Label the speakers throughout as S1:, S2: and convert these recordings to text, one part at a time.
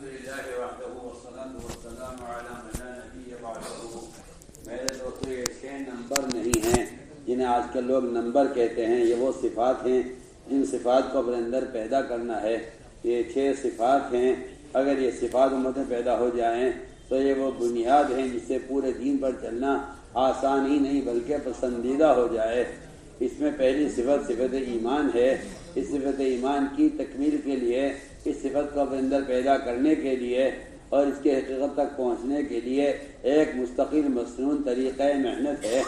S1: الحمدللہ وحدہ والصلاۃ والسلام علی من لا نبی بعدہ۔ میرے دوستو، یہ 6 نمبر نہیں ہیں جنہیں آج کل لوگ نمبر کہتے ہیں، یہ وہ صفات ہیں جن صفات کو اپنے اندر پیدا کرنا ہے۔ یہ 6 صفات ہیں، اگر یہ صفات امت میں پیدا ہو جائیں تو یہ وہ بنیاد ہیں جس سے پورے دین پر چلنا آسان ہی نہیں بلکہ پسندیدہ ہو جائے۔ اس میں پہلی صفت ایمان ہے۔ اس صفت ایمان کی تکمیل کے لیے، اس صفت کو اپنے اندر پیدا کرنے کے لیے اور اس کے حقیقت تک پہنچنے کے لیے ایک مستقل مصنون طریقہ محنت ہے۔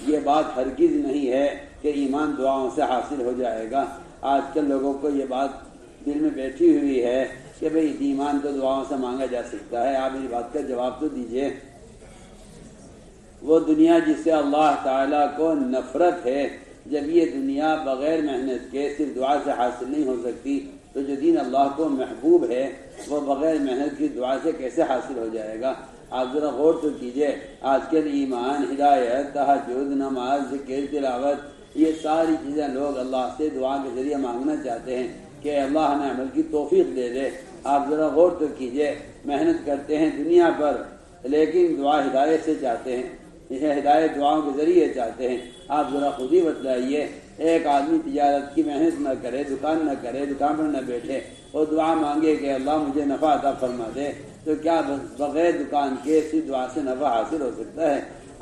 S1: یہ بات ہرگز نہیں ہے کہ ایمان دعاؤں سے حاصل ہو جائے گا۔ آج کل لوگوں کو یہ بات دل میں بیٹھی ہوئی ہے کہ بھئی ایمان تو دعاؤں سے مانگا جا سکتا ہے۔ آپ اس بات کا جواب تو دیجئے۔ وہ دنیا جس سے اللہ تعالیٰ کو نفرت ہے، جب یہ دنیا بغیر محنت کے صرف دعا سے حاصل نہیں ہو سکتی تو جو دین اللہ کو محبوب ہے وہ بغیر محنت کی دعا سے کیسے حاصل ہو جائے گا؟ آپ ذرا غور تو کیجئے۔ آج کل ایمان، ہدایت، تہجد، نماز، ذکر، تلاوت، یہ ساری چیزیں لوگ اللہ سے دعا کے ذریعے مانگنا چاہتے ہیں کہ اللہ ہمیں عمل کی توفیق دے دے۔ آپ ذرا غور تو کیجئے، محنت کرتے ہیں دنیا پر لیکن دعا ہدایت سے چاہتے ہیں، یہ ہدایت دعاؤں کے ذریعے چاہتے ہیں۔ آپ ذرا خود ہی بتلائیے، ایک آدمی تجارت کی محنت نہ کرے، دکان نہ کرے، دکان پر نہ بیٹھے اور دعا مانگے کہ اللہ مجھے نفع عطا فرما دے، تو کیا بغیر دکان کے اسی دعا سے نفع حاصل ہو سکتا ہے؟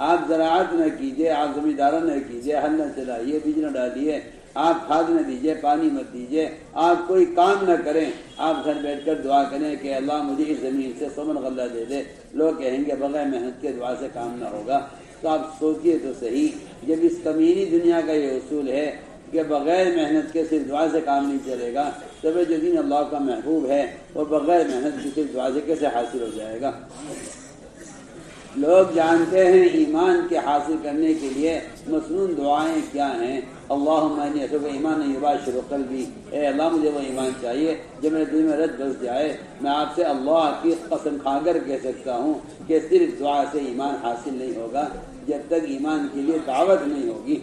S1: آپ زراعت نہ کیجئے، آپ زمینداروں نہ کیجئے، ہل نہ چلائیے، بیج نہ ڈالیے، آپ کھاد نہ دیجئے، پانی مت دیجئے، آپ کوئی کام نہ کریں، آپ گھر بیٹھ کر دعا کریں کہ اللہ مجھے اس زمین سے سمن غلہ دے دے، لوگ کہیں گے بغیر محنت کے دعا سے کام نہ ہوگا۔ تو آپ سوچئے تو صحیح، جب اس کمینی دنیا کا یہ اصول ہے کہ بغیر محنت کے صرف دعا سے کام نہیں چلے گا، تب جو دین اللہ کا محبوب ہے وہ بغیر محنت کی صرف دعا سے کیسے حاصل ہو جائے گا؟ لوگ جانتے ہیں ایمان کے حاصل کرنے کے لیے مصنون دعائیں کیا ہیں۔ اللہم انی اسألک ایمانا یباشر قلبی، اے اللہ مجھے وہ ایمان چاہیے جو میرے دل میں رت بس جائے۔ میں آپ سے اللہ کی قسم کھا کر کہہ سکتا ہوں کہ صرف دعا سے ایمان حاصل نہیں ہوگا جب تک ایمان کے لیے دعوت نہیں ہوگی۔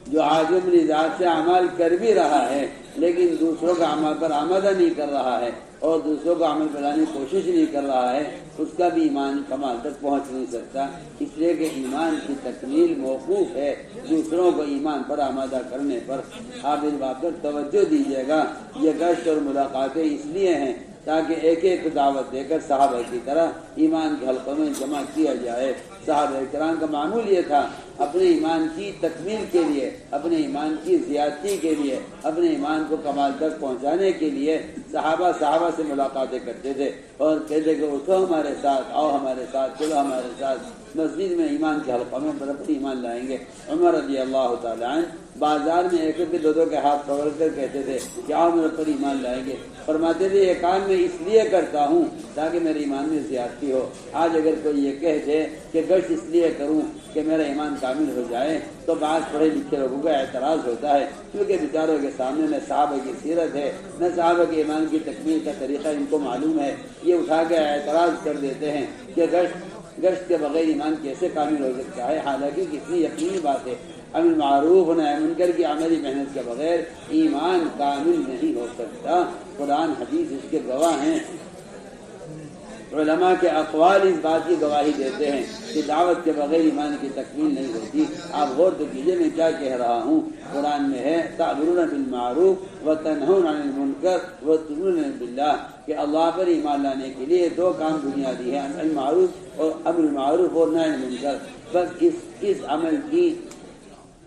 S1: جو آدمی اپنی ذات سے عمل کر بھی رہا ہے لیکن دوسروں کا عمل پر آمادہ نہیں کر رہا ہے اور دوسروں کو عمل پر لانے کی کوشش نہیں کر رہا ہے، اس کا بھی ایمان کمال تک پہنچ نہیں سکتا، اس لیے کہ ایمان کی تکمیل موقوف ہے دوسروں کو ایمان پر آمادہ کرنے پر۔ آپ اس بات پر توجہ دیجیے گا، یہ گشت اور ملاقاتیں اس لیے ہیں تاکہ ایک ایک دعوت دے کر صحابہ کی طرح ایمان کے حلقوں میں جمع کیا جائے۔ صحابہ کرام کا معمول یہ تھا، اپنے ایمان کی تکمیل کے لیے، اپنے ایمان کی زیادتی کے لیے، اپنے ایمان کو کمال تک پہنچانے کے لیے صحابہ سے ملاقاتیں کرتے تھے اور کہتے کہ اٹھو ہمارے ساتھ، آؤ ہمارے ساتھ، چلو ہمارے ساتھ مسجد میں ایمان کے حلقوں میں اپنی ایمان لائیں گے۔ عمر رضی اللہ تعالیٰ عنہ بازار میں ایک ایک دو کے ہاتھ پکڑ کر کہتے تھے کہ آؤ میرے پر ایمان لائیں گے، فرماتے تھے یہ کام میں اس لیے کرتا ہوں تاکہ میرے ایمان میں زیادتی ہو۔ آج اگر کوئی یہ کہہ دے کہ گشت اس لیے کروں کہ میرا ایمان کامل ہو جائے تو بعض پڑھے لکھے لوگوں کا اعتراض ہوتا ہے، کیونکہ بیچاروں کے سامنے نہ صحابہ کی سیرت ہے نہ صحابہ کے ایمان کی تکمیل کا طریقہ ان کو معلوم ہے۔ یہ اٹھا کے اعتراض کر دیتے ہیں کہ گشت کے بغیر ایمان کیسے کامل ہو سکتا ہے، حالانکہ کتنی یقینی بات ہے، امر معروف نہی منکر کی عملی محنت کے بغیر ایمان کامل نہیں ہو سکتا۔ قرآن حدیث اس کے گواہ ہیں، علماء کے اقوال اس بات کی گواہی دیتے ہیں کہ دعوت کے بغیر ایمان کی تکمیل نہیں ہوتی۔ آپ غور تو کیجیے میں کیا کہہ رہا ہوں، قرآن میں ہے تأمرون بالمعروف وتنہون عن المنکر وتؤمنون باللہ، کہ اللہ پر ایمان لانے کے لیے 2 کام بنیادی ہیں، امر معروف اور نہی عن المنکر۔ بس اس عمل کی،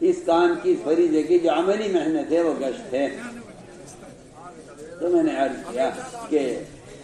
S1: اس کام کی، اس فریضے کی جو عملی محنت ہے وہ گشت ہے۔ تو میں نے عرض کیا کہ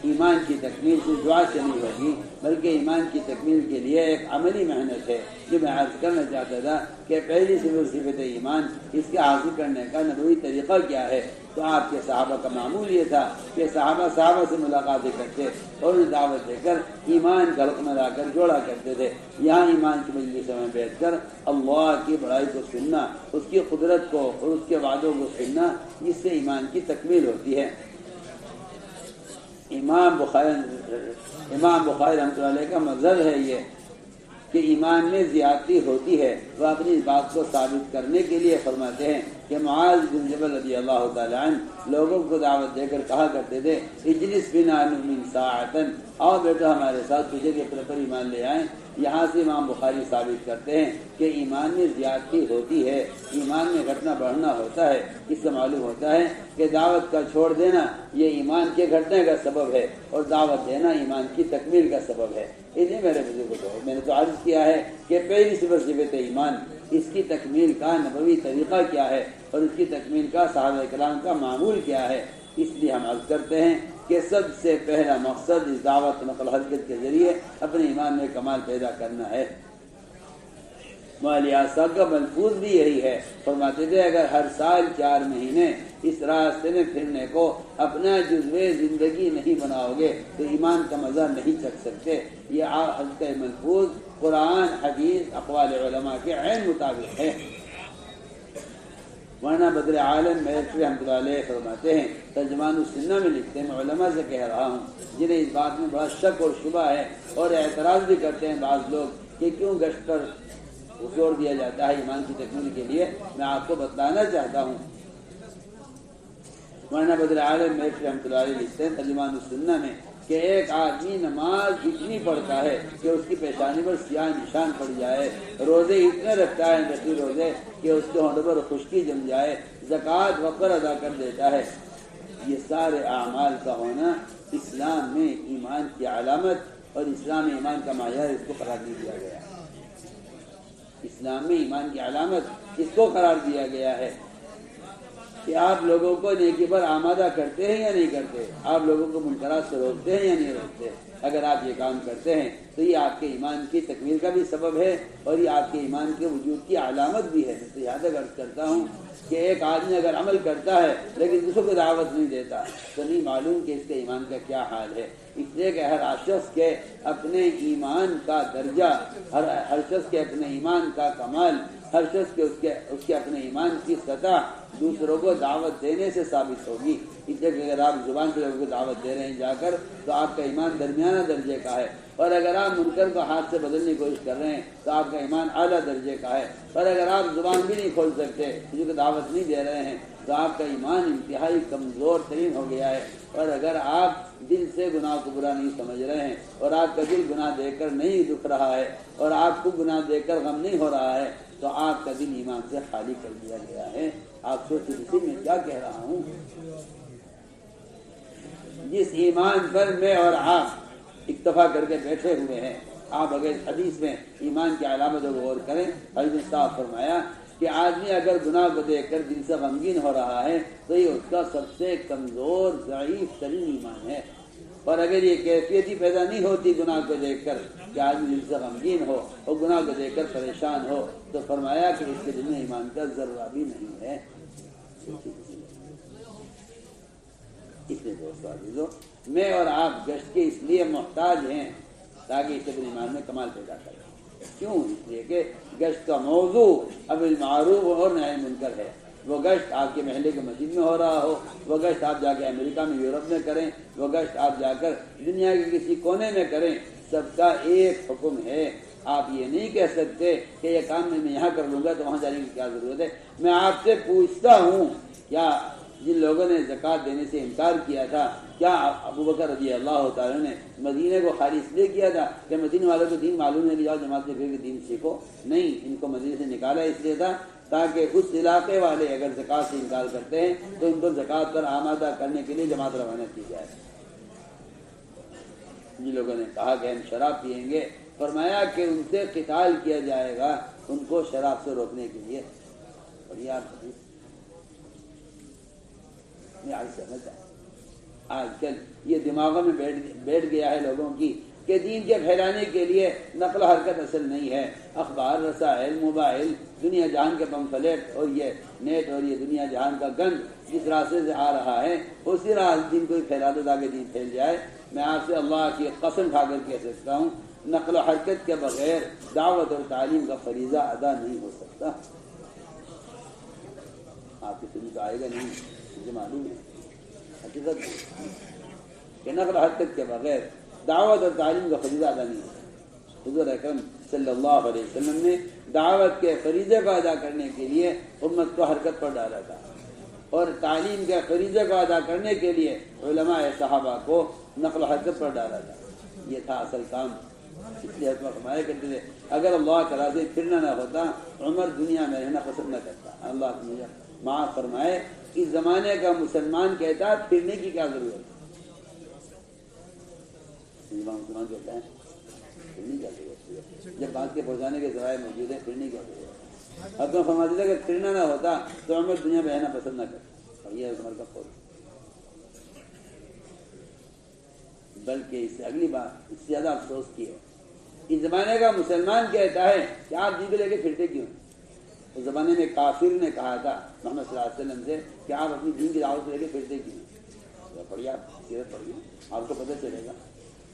S1: ایمان کی تکمیل صرف دعا سے نہیں ہوگی بلکہ ایمان کی تکمیل کے لیے ایک عملی محنت ہے۔ جو میں عرض کرنا چاہتا تھا کہ پہلی صفت ایمان، اس کے حاصل کرنے کا نبوی طریقہ کیا ہے، تو آپ کے صحابہ کا معمول یہ تھا کہ صحابہ سے ملاقاتیں کرتے اور انہیں دعوت دے کر ایمان کا حکم لا کر جوڑا کرتے تھے۔ یہاں ایمان کی مجلس میں بیٹھ کر اللہ کی بڑائی کو سننا، اس کی قدرت کو اور اس کے وعدوں کو سننا، جس سے ایمان کی تکمیل ہوتی ہے۔ امام بخاری رحمۃ اللہ علیہ کا مذہب ہے یہ کہ ایمان میں زیادتی ہوتی ہے۔ وہ اپنی بات کو ثابت کرنے کے لیے فرماتے ہیں کہ معاذ بن جبل رضی اللہ تعالیٰ عنہ لوگوں کو دعوت دے کر کہا کرتے تھے اجلس بنا نؤمن ساعتن، آؤ بیٹا ہمارے ساتھ تجھے کے پر ایمان لے آئیں۔ یہاں سے امام بخاری ثابت کرتے ہیں کہ ایمان میں زیادتی ہوتی ہے، ایمان میں گھٹنا بڑھنا ہوتا ہے۔ اس سے معلوم ہوتا ہے کہ دعوت کا چھوڑ دینا یہ ایمان کے گھٹنے کا سبب ہے، اور دعوت دینا ایمان کی تکمیل کا سبب ہے۔ انہیں میرے بزرگوں کو میں نے تو عرض کیا ہے کہ پہلی صفت ایمان، اس کی تکمیل کا نبوی طریقہ کیا ہے اور اس کی تکمیل کا صحابہ کرام کا معمول کیا ہے۔ اس لیے ہم عرض کرتے ہیں کہ سب سے پہلا مقصد اس دعوت نقل حرکت کے ذریعے اپنے ایمان میں کمال پیدا کرنا ہے۔ مولانا صاحب کا ملفوظ بھی یہی ہے، فرماتے تھے اگر ہر سال 4 مہینے اس راستے میں پھرنے کو اپنا جزوِ زندگی نہیں بناؤ گے تو ایمان کا مزہ نہیں چکھ سکتے۔ یہ حضرت ملفوظ قرآن، حدیث، اقوال علماء کے عین مطابق ہے۔ مولانا بدر عالم میرٹری رحمۃ اللہ علیہ فرماتے ہیں، ترجمان السنہ میں لکھتے ہیں، میں علماء سے کہہ رہا ہوں جنہیں اس بات میں بڑا شک اور شبہ ہے اور اعتراض بھی کرتے ہیں بعض لوگ کہ کیوں گشت پر زور دیا جاتا ہے ایمان کی تکمیل کے لیے، میں آپ کو بتلانا چاہتا ہوں۔ مولانا بدر عالم میرٹری رحمۃ اللہ علیہ لکھتے ہیں ترجمان السنہ میں کہ ایک آدمی نماز اتنی پڑھتا ہے کہ اس کی پیشانی پر سیاہ نشان پڑ جائے، روزے اتنے رکھتا ہے نقی روزے کہ اس کے ہونٹ پر خشکی جم جائے، زکوٰۃ وقر ادا کر دیتا ہے، یہ سارے اعمال کا ہونا اسلام میں ایمان کی علامت اور اسلام میں ایمان کا معیار اس کو قرار نہیں دیا گیا ہے۔ اسلام میں ایمان کی علامت اس کو قرار دیا گیا ہے کہ آپ لوگوں کو نیکی پر آمادہ کرتے ہیں یا نہیں کرتے، آپ لوگوں کو منکرات سے روکتے ہیں یا نہیں روکتے۔ اگر آپ یہ کام کرتے ہیں تو یہ آپ کے ایمان کی تکمیل کا بھی سبب ہے اور یہ آپ کے ایمان کے وجود کی علامت بھی ہے۔ میں تو یاد عرض کرتا ہوں کہ ایک آدمی اگر عمل کرتا ہے لیکن دوسروں کو دعوت نہیں دیتا تو نہیں معلوم کہ اس کے ایمان کا کیا حال ہے۔ اس لیے کہ ہر شخص کے اپنے ایمان کا درجہ، ہر شخص کے اپنے ایمان کا کمال، ہر شخص کے اس کے اپنے ایمان کی سطح دوسروں کو دعوت دینے سے ثابت ہوگی۔ اس لیے کہ اگر آپ زبان سے لوگوں کو دعوت دے رہے ہیں جا کر تو آپ کا ایمان درمیانہ درجے کا ہے، اور اگر آپ منکر کو ہاتھ سے بدلنے کی کوشش کر رہے ہیں تو آپ کا ایمان اعلیٰ درجے کا ہے، اور اگر آپ زبان بھی نہیں کھول سکتے، کسی کو دعوت نہیں دے رہے ہیں تو آپ کا ایمان انتہائی کمزور ترین ہو گیا ہے۔ اور اگر آپ دل سے گناہ کو برا نہیں سمجھ رہے ہیں اور آپ کا دل گناہ دیکھ کر نہیں دکھ رہا ہے اور آپ کو گناہ دیکھ کر غم نہیں ہو رہا ہے تو آپ کا دل ایمان سے خالی کر دیا گیا ہے۔ آپ سوچیں اسی میں کیا کہہ رہا ہوں، جس ایمان پر میں اور آپ اکتفا کر کے بیٹھے ہوئے ہیں، آپ اگر اس حدیث میں ایمان کی علامتوں کو غور کریں، حضرت نے صاحب فرمایا کہ آدمی اگر گناہ کو دیکھ کر دل سے غمگین ہو رہا ہے تو یہ اس کا سب سے کمزور ضعیف ترین ایمان ہے، اور اگر یہ کیفیت ہی پیدا نہیں ہوتی گناہ کو دیکھ کر کہ آدمی دل سے غمگین ہو اور گناہ کو دیکھ کر پریشان ہو تو فرمایا کہ اس کے دل میں ایمان کا ذرہ بھی نہیں ہے۔ اس لیے دوستو عزیزو، میں اور آپ گشت کے اس لیے محتاج ہیں تاکہ اس اپنے ایمان میں کمال پیدا کریں۔ کیوں؟ اس لیے کہ گشت کا موضوع امر بالمعروف اور نہی عن المنکر ہے۔ وہ گشت آپ کے محلے کے مسجد میں ہو رہا ہو، وہ گشت آپ جا کے امریکہ میں، یورپ میں کریں، وہ گشت آپ جا کر دنیا کے کسی کونے میں کریں، سب کا ایک حکم ہے۔ آپ یہ نہیں کہہ سکتے کہ یہ کام میں یہاں کر لوں گا تو وہاں جانے کی کیا ضرورت ہے۔ میں آپ سے پوچھتا ہوں، کیا جن لوگوں نے زکوٰۃ دینے سے انکار کیا تھا، کیا ابو بکر رضی اللہ تعالیٰ نے مدینے کو خالی اس لیے کیا تھا کہ مدینے والوں کو دین معلوم نہیں، جاؤ جماعت سے پھر دین سیکھو؟ نہیں، ان کو مدینے سے نکالا اس لیے تھا تاکہ اس علاقے والے اگر زکوٰۃ سے انکار کرتے ہیں تو ان کو زکوٰۃ پر آمادہ کرنے کے لیے جماعت روانہ کی جائے۔ جن لوگوں نے کہا کہ ہم شراب پیئیں گے، فرمایا کہ ان سے قتال کیا جائے گا ان کو شراب سے روکنے کے لیے۔ اور یہ آپ آج کل یہ دماغوں میں بیٹھ گیا ہے لوگوں کی کہ دین کے پھیلانے کے لیے نقل و حرکت اصل نہیں ہے، اخبار، رسائل، موبائل، دنیا جہان کے پمفلیٹ اور یہ نیٹ اور یہ دنیا جہان کا گند جس راستے سے آ رہا ہے اسی راہ دین کو پھیلا دو تاکہ دین پھیل جائے۔ میں آپ سے اللہ کی قسم کھا کر کہہ سکتا ہوں، نقل و حرکت کے بغیر دعوت اور تعلیم کا فریضہ ادا نہیں ہو سکتا۔ آپ کی سمجھ تو آئے گا نہیں، مجھے معلوم ہے، حقیقت کہ نقل و حرکت کے بغیر دعوت اور تعلیم کا فریضہ ادا نہیں ہوتا۔ حضور اکرم صلی اللہ علیہ وسلم نے دعوت کے فریضے کو ادا کرنے کے لیے امت کو حرکت پر ڈالا تھا، اور تعلیم کے فریضے کو ادا کرنے کے لیے علماء صحابہ کو نقل و حرکت پر ڈالا تھا۔ یہ تھا اصل کام۔ اس لیے فرمایا کرتے تھے اگر اللہ تعالیٰ سے پھرنا نہ ہوتا عمر دنیا میں رہنا پسند نہ کرتا۔ اللہ مجھے معاف فرمائے، اس زمانے کا مسلمان کہتا ہے پھرنے کی کیا ضرورت ہے؟ مسلمان کہتا ہے پھرنے کی ضرورت ہے، جب بات کے پہنچانے کے ذرائع موجود ہے پھرنے کی ضرورت ہے۔ اب تو فرماتے تھے اگر پھرنا نہ ہوتا تو عمر دنیا میں رہنا پسند نہ کرتا، اور یہ عمر کا قول۔ بلکہ اس سے اگلی بات اس سے زیادہ افسوس کی ہے، اس زمانے کا مسلمان کہتا ہے کہ آپ دین کو لے کے پھرتے کیوں؟ اس زمانے میں کافر نے کہا تھا محمد صلی اللہ علیہ وسلم سے کہ آپ اپنی دین کی دعوت لے کے پھرتے کیوں؟ پڑھیے، آپ سیرت پڑھیے، آپ کو پتہ چلے گا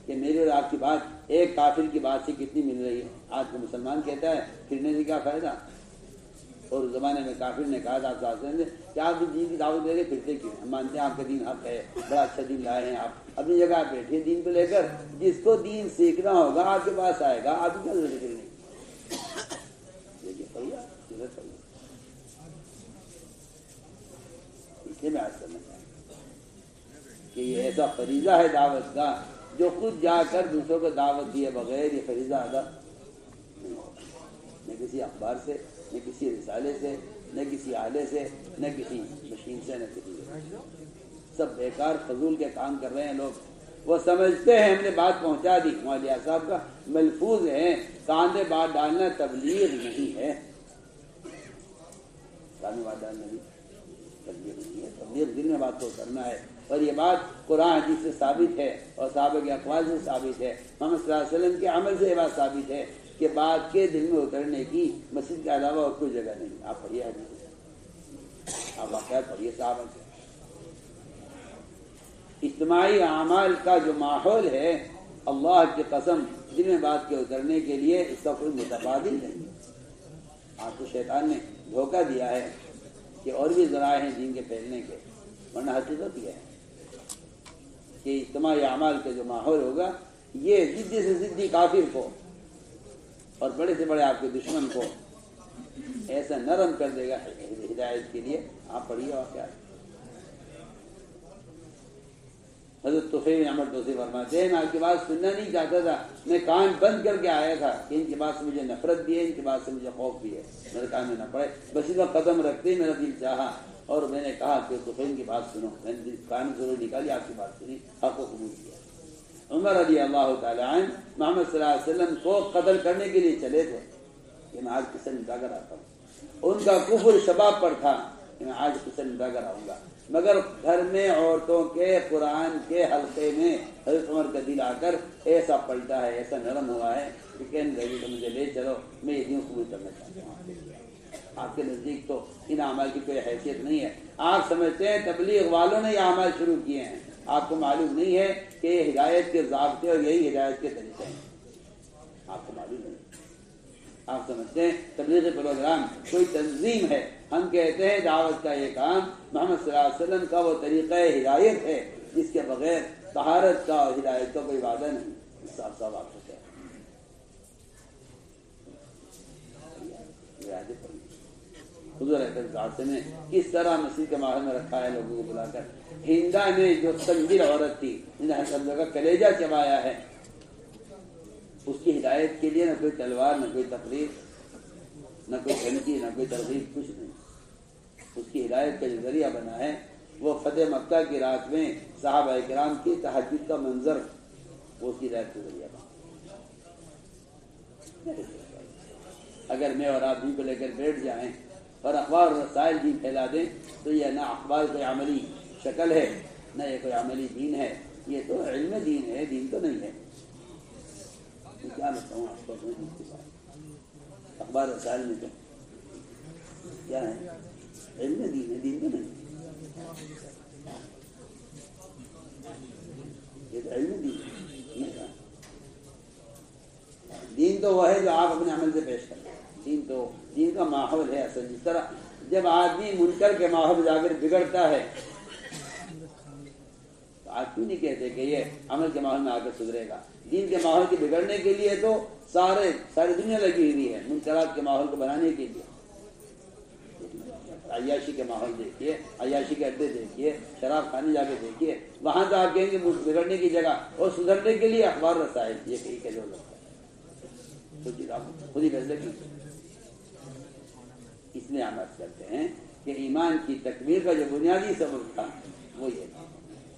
S1: کہ میری اور آپ کی بات ایک کافر کی بات سے کتنی مل رہی ہے۔ آج کا مسلمان کہتا ہے پھرنے سے کیا فائدہ؟ اور اس زمانے میں کافر نے کہا تھا آپ صلی اللہ علیہ وسلم سے کہ آپ دین کی دعوت لے کے پھرتے کیوں؟ ہم مانتے ہیں آپ کا دین حق ہے، بڑا اچھا دین لائے ہیں، آپ اپنی جگہ بیٹھے دین کو لے کر، جس کو دین سیکھنا ہوگا آپ کے پاس آئے گا، آپ کیا ضرورت کریں گے؟ دیکھیے پڑھیے، سیرت پڑھیے۔ اس لیے میں آج کرنا چاہتا ہوں کہ یہ ایسا فریضہ ہے دعوت کا جو خود جا کر دوسروں کو دعوت دیے بغیر یہ فریضہ ادا نہیں ہوگا، نہ کسی اخبار سے، نہ کسی رسالے سے، نہ کسی آلے سے، نہ کسی مشین سے، نہ کسی سب بیکار فضول کے کام کر رہے ہیں لوگ۔ وہ سمجھتے ہیں ہم نے بات پہنچا دی۔ مولوی صاحب کا ملفوظ ہے کان میں بات ڈالنا تبلیغ نہیں ہے، کان میں بات ڈالنا نہیں تبلیغ نہیں ہے، تبلیغ دل میں بات کو کرنا ہے۔ اور یہ بات قرآن حدیث سے ثابت ہے اور صحابہ کے اقوال سے ثابت ہے، محمد صلی اللہ علیہ وسلم کے عمل سے یہ بات ثابت ہے کہ بات کے دل میں اترنے کی مسجد کے علاوہ اور کوئی جگہ نہیں۔ آپ پڑھیے حدیث، آپ واقعات پڑھیے صحابہ سے۔ اجتماعی اعمال کا جو ماحول ہے اللہ کی قسم دل میں بات کے اترنے کے لیے اس کا کوئی متبادل نہیں۔ آپ کو شیطان نے دھوکہ دیا ہے کہ اور بھی ذرائع ہیں دین کے پھیلنے کے، ورنہ حقیقت یہ ہے کہ اجتماعی اعمال کا جو ماحول ہوگا یہ ضدی سے ضدی کافر کو اور بڑے سے بڑے آپ کے دشمن کو ایسا نرم کر دے گا ہدایت کے لیے۔ آپ پڑھیے واقعات۔ حضرت طفیل بن عمرو دوسی فرماتے ہیں میں آپ کی بات سننا نہیں چاہتا تھا، میں کان بند کر کے آیا تھا کہ ان کی بات سے مجھے نفرت بھی ہے، ان کی بات سے مجھے خوف بھی ہے، میرے کان میں نہ پڑے، بس اس کا قدم رکھتے ہی میرا دل چاہا اور میں نے کہا کہ طفیل کی بات سنو۔ میں نے کان ضرور نکالی، آپ کی بات سنی، حق کو قبول کیا۔ عمر رضی اللہ تعالیٰ عنہ محمد صلی اللہ علیہ وسلم کو قتل کرنے کے لیے چلے تھے کہ میں آج قصہ نمٹا کر آتا ہوں۔ ان کا کفر شباب پر تھا کہ میں آج قصہ نمٹا کر آؤں گا، مگر گھر میں عورتوں کے قرآن کے حلقے میں حضرت عمر کا دل آ کر ایسا پلٹا ہے، ایسا نرم ہوا ہے کہ کہنے لگے کہ مجھے لے چلو، میں یہ دین قبول کرنا چاہتا ہوں۔ آپ کے نزدیک تو ان اعمال کی کوئی حیثیت نہیں ہے، آپ سمجھتے ہیں تبلیغ والوں نے یہ اعمال شروع کیے ہیں، آپ کو معلوم نہیں ہے کہ یہ ہدایت کے ضابطے اور یہی ہدایت کے طریقے ہیں، آپ کو معلوم نہیں۔ آپ سمجھتے ہیں تبلیغ پروگرام کوئی تنظیم ہے، ہم کہتے ہیں دعوت کا یہ کام محمد صلی اللہ علیہ وسلم کا وہ طریقہ ہدایت ہے جس کے بغیر طہارت کا اور ہدایت کا کوئی وعدہ نہیں۔ صاف صاف آپ سے حضور اکرم نے کس طرح مسجد کے ماحول میں رکھا ہے لوگوں کو بلا کر۔ ہندا نے جو سنگل عورت تھی جنہیں کا کلیجہ چبایا ہے، اس کی ہدایت کے لیے نہ کوئی تلوار، نہ کوئی تقریر، نہ کوئی دھمکی، نہ کوئی ترغیب، کچھ نہیں۔ اس کی ہدایت کا جو ذریعہ بنا ہے وہ فتح مکہ کی رات میں صحابہ کرام کی تہجد کا منظر، وہ اس کی ہدایت کا ذریعہ بنا۔ اگر میں اور آپ دین کو لے کر بیٹھ جائیں اور اخبار اور رسائل دین پھیلا دیں تو یہ نہ اخبار کوئی عملی شکل ہے، نہ یہ کوئی عملی دین ہے، یہ تو علم دین ہے، دین تو نہیں ہے۔ کیا بتاؤں آپ کو اخبار رسائل میں تو کیا ہے؟ علم دین ہے، دین تو نہیں۔ یہ تو علم دین ہے، دین تو وہ ہے جو آپ اپنے عمل سے پیش کریں۔ دین تو دین کا ماحول ہے اصل۔ جس طرح جب آدمی منکر کے ماحول جا کر بگڑتا ہے تو آپ کیوں نہیں کہتے کہ یہ عمل کے ماحول میں آ کر سدھرے گا؟ دین کے ماحول کے بگڑنے کے لیے تو ساری دنیا لگی ہوئی ہے، منکرات کے ماحول کو بنانے کے لیے۔ عیاشی کے ماحول دیکھیے، عیاشی کے اڈے دیکھیے، شراب کھانے جا کے دیکھیے، وہاں تو آپ کہیں گے بگڑنے کی جگہ، اور سدھرنے کے لیے اخبار رسائل، یہ کہیں کہ جو لگتا ہے خود ہی فیصلے کی۔ اس لیے ہم عرض کرتے ہیں کہ ایمان کی تکمیل کا جو بنیادی سبب تھا وہ یہ تھا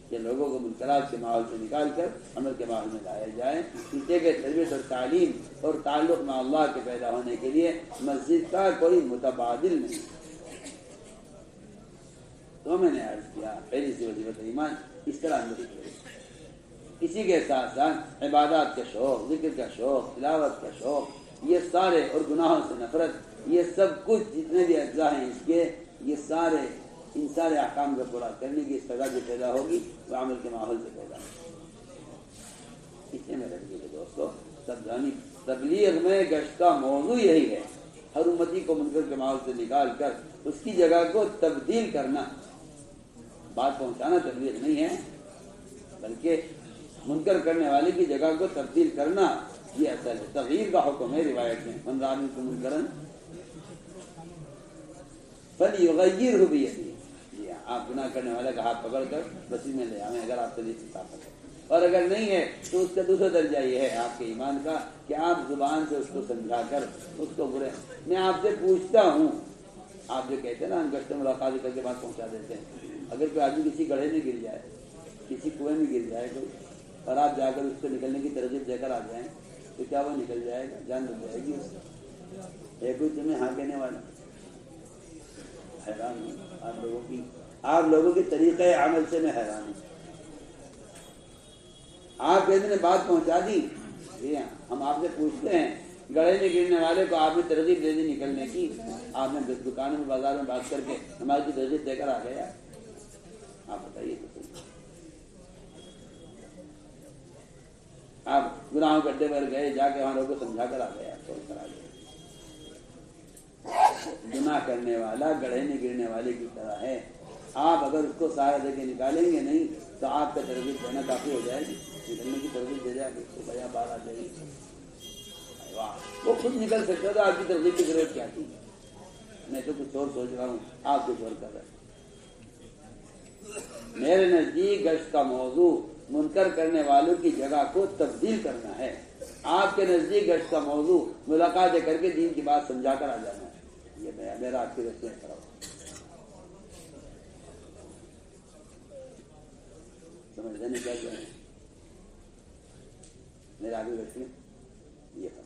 S1: کہ لوگوں کو منکرات کے ماحول سے نکال کر عمل کے ماحول میں لایا جائے۔ پیچھے کے تربیت اور تعلیم اور تعلق میں اللہ کے پیدا ہونے کے لیے مسجد کا کوئی متبادل نہیں۔ تو میں نے عرض کیا پہلی سی وظیفت ایمان اس طرح نہیں ہے۔ اسی کے ساتھ ساتھ عبادات کا شوق، ذکر کا شوق، تلاوت کا شوق، یہ سارے، اور گناہوں سے نفرت، یہ سب کچھ جتنے بھی اجزاء ہیں اس کے، یہ سارے ان سارے احکام کو پورا کرنے کی استعداد جو پیدا ہوگی وہ عمل کے ماحول سے پیدا ہوگی۔ اس لیے میرے دوستو، تبلیغ میں گشت کا موضوع یہی ہے، ہر امتی کو منکر کے ماحول سے نکال کر اس کی جگہ کو تبدیل کرنا۔ بات پہنچانا تبلیغ نہیں ہے، بلکہ منکر کرنے والے کی جگہ کو تبدیل کرنا یہ اصل ہے۔ تغییر کا حکم ہے روایت میں، من رأى منکم منکرا فلیغیرہ بیدہ۔ جی ہاں، آپ گناہ کرنے والے کا ہاتھ پکڑ کر بسی میں لے آئیں اگر آپ سے نہیں طاقت ہے، اور اگر نہیں ہے تو اس کا دوسرا درجہ یہ ہے آپ کے ایمان کا کہ آپ زبان سے اس کو سمجھا کر اس کو برے۔ میں آپ سے پوچھتا ہوں، آپ جو کہتے ہیں نا ہم گشت ملاقات کر کے بات پہنچا دیتے ہیں، اگر کوئی آدمی کسی گڑھے میں گر جائے، کسی کنویں میں گر جائے کوئی، اور آپ جا کر اس کو نکلنے کی ترغیب دے کر آ جائیں تو کیا وہ نکل جائے گا؟ جان بچ جائے گی اس سے؟ ہے کوئی تمہیں ہاں کہنے والا؟ حیران ہوں آپ لوگوں کے طریقۂ عمل سے میں حیران ہوں۔ آپ کہتے ہیں بات پہنچا دی، جی ہاں، ہم آپ سے پوچھتے ہیں گڑھے میں گرنے والے کو آپ نے ترغیب دے دی نکلنے کی، آپ نے دکانوں میں بازار میں بات کر کے ہماری ترغیب دے کر آ گیا، آپ بتائیے تو صحیح۔ آپ گناہوں کے اڈے پر گئے، جا کے وہاں لوگوں کو سمجھا کر آ گیا، چھوڑ کر آ گیا۔ گناہ کرنے والا گڑھے میں گرنے والے کی طرح ہے، آپ اگر اس کو سہارا دے کے نکالیں گے نہیں تو آپ کا ترغیب دینا کافی ہو جائے گی، نکلنے کی ترغیب دے جائے گی، اس کو بیا باہر آ جائے گی۔ وہ خود نکل سکتا تھا، آپ کی ترغیب کی ضرورت کیا تھی؟ میں تو کچھ اور سوچ رہا ہوں، آپ کچھ اور کر رہے ہیں۔ میرے نزدیک گشت کا موضوع منکر کرنے والوں کی جگہ کو تبدیل کرنا ہے، آپ کے نزدیک گشت کا موضوع ملاقاتیں کر کے دین کی بات سمجھا کر آ جانا ہے۔ یہ میرا آپ کی رسم ہے، سمجھنے میں کیا ہے میرا آگے رسم یہ ہے۔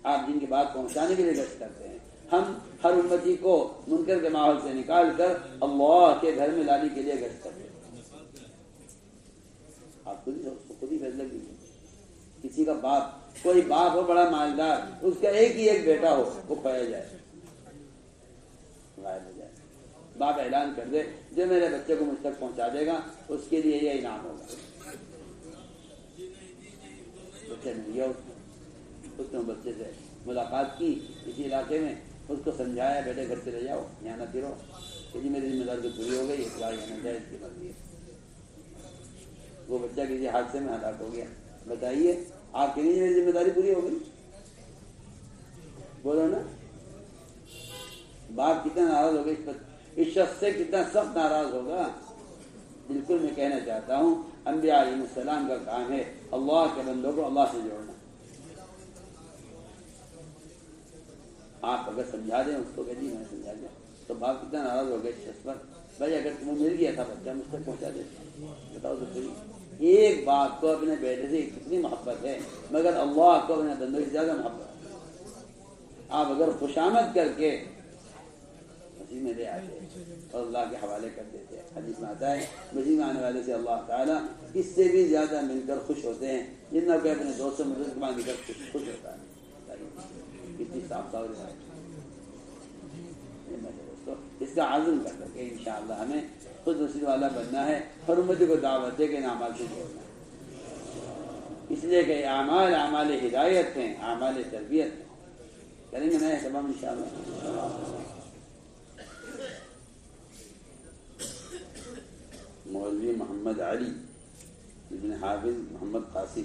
S1: آپ جن کی بات پہنچانے کے لیے گشت کرتے ہیں، ہم ہر امتی کو منکر کے ماحول سے نکال کر اللہ کے گھر میں لانے کے لیے گشت کرتے ہیں۔ آپ خود ہی فیصلہ کیجیے۔ کسی کا باپ، کوئی باپ ہو بڑا مالدار، اس کا ایک ہی ایک بیٹا ہو، وہ کھویا جائے، غائب ہو جائے، باپ اعلان کر دے جو میرے بچے کو مجھ تک پہنچا دے گا اس کے لیے یہ انعام ہوگا۔ بچے مل گیا، اس نے بچے سے ملاقات کی کسی علاقے میں، اس کو سمجھایا بیٹے گھر سے لے جاؤ، یہاں نہ پھرو، کہ جی میری ذمہ داری پوری ہو گئی، اقرار یہاں جائے، اس کی مرضی ہے۔ وہ بچہ کسی حادثے میں ہلاک ہو گیا، بتائیے آپ کی نہیں میری ذمہ داری پوری ہو گئی؟ بولو نا، باپ کتنا ناراض ہوگا اس شخص سے، کتنا سخت ناراض ہوگا۔ بالکل میں کہنا چاہتا ہوں انبیاء علیہ السلام کا کام ہے اللہ کے بندوں کو اللہ سے جوڑنا۔ آپ اگر سمجھا دیں اس کو کہ جی میں سمجھا دیا، تو باپ کتنا ناراض ہو گیا اس شخص پر۔ بھائی اگر تمہیں مل گیا تھا بچہ، مجھ تک پہنچا دیتا، بتاؤ تو صحیح۔ ایک باپ کو اپنے بیٹے سے کتنی محبت ہے، مگر اللہ کو اپنے بندوں سے زیادہ محبت ہے۔ آپ اگر خوشامد کر کے مسیح میں لے آتے اور اللہ کے حوالے کر دیتے، حدیث میں آتا ہے مسیح میں آنے والے سے اللہ تعالیٰ اس سے بھی زیادہ مل کر خوش ہوتے ہیں جتنا کہ اپنے دوست سے مدد مانگ کر خوش ہوتا ہے۔ کتنی صاف صاف روایت۔ اس کا عزم کر کر کے انشاءاللہ ہمیں خود رسول والا بننا ہے، ہر امتی کو دعوت دے کے اعمال سے جوڑنا ہے، اس لیے کہ اعمال اعمال ہدایت ہیں، اعمال تربیت ہیں۔ کریں گے نئے تمام انشاءاللہ۔ مولوی محمد علی ابن حافظ محمد قاسم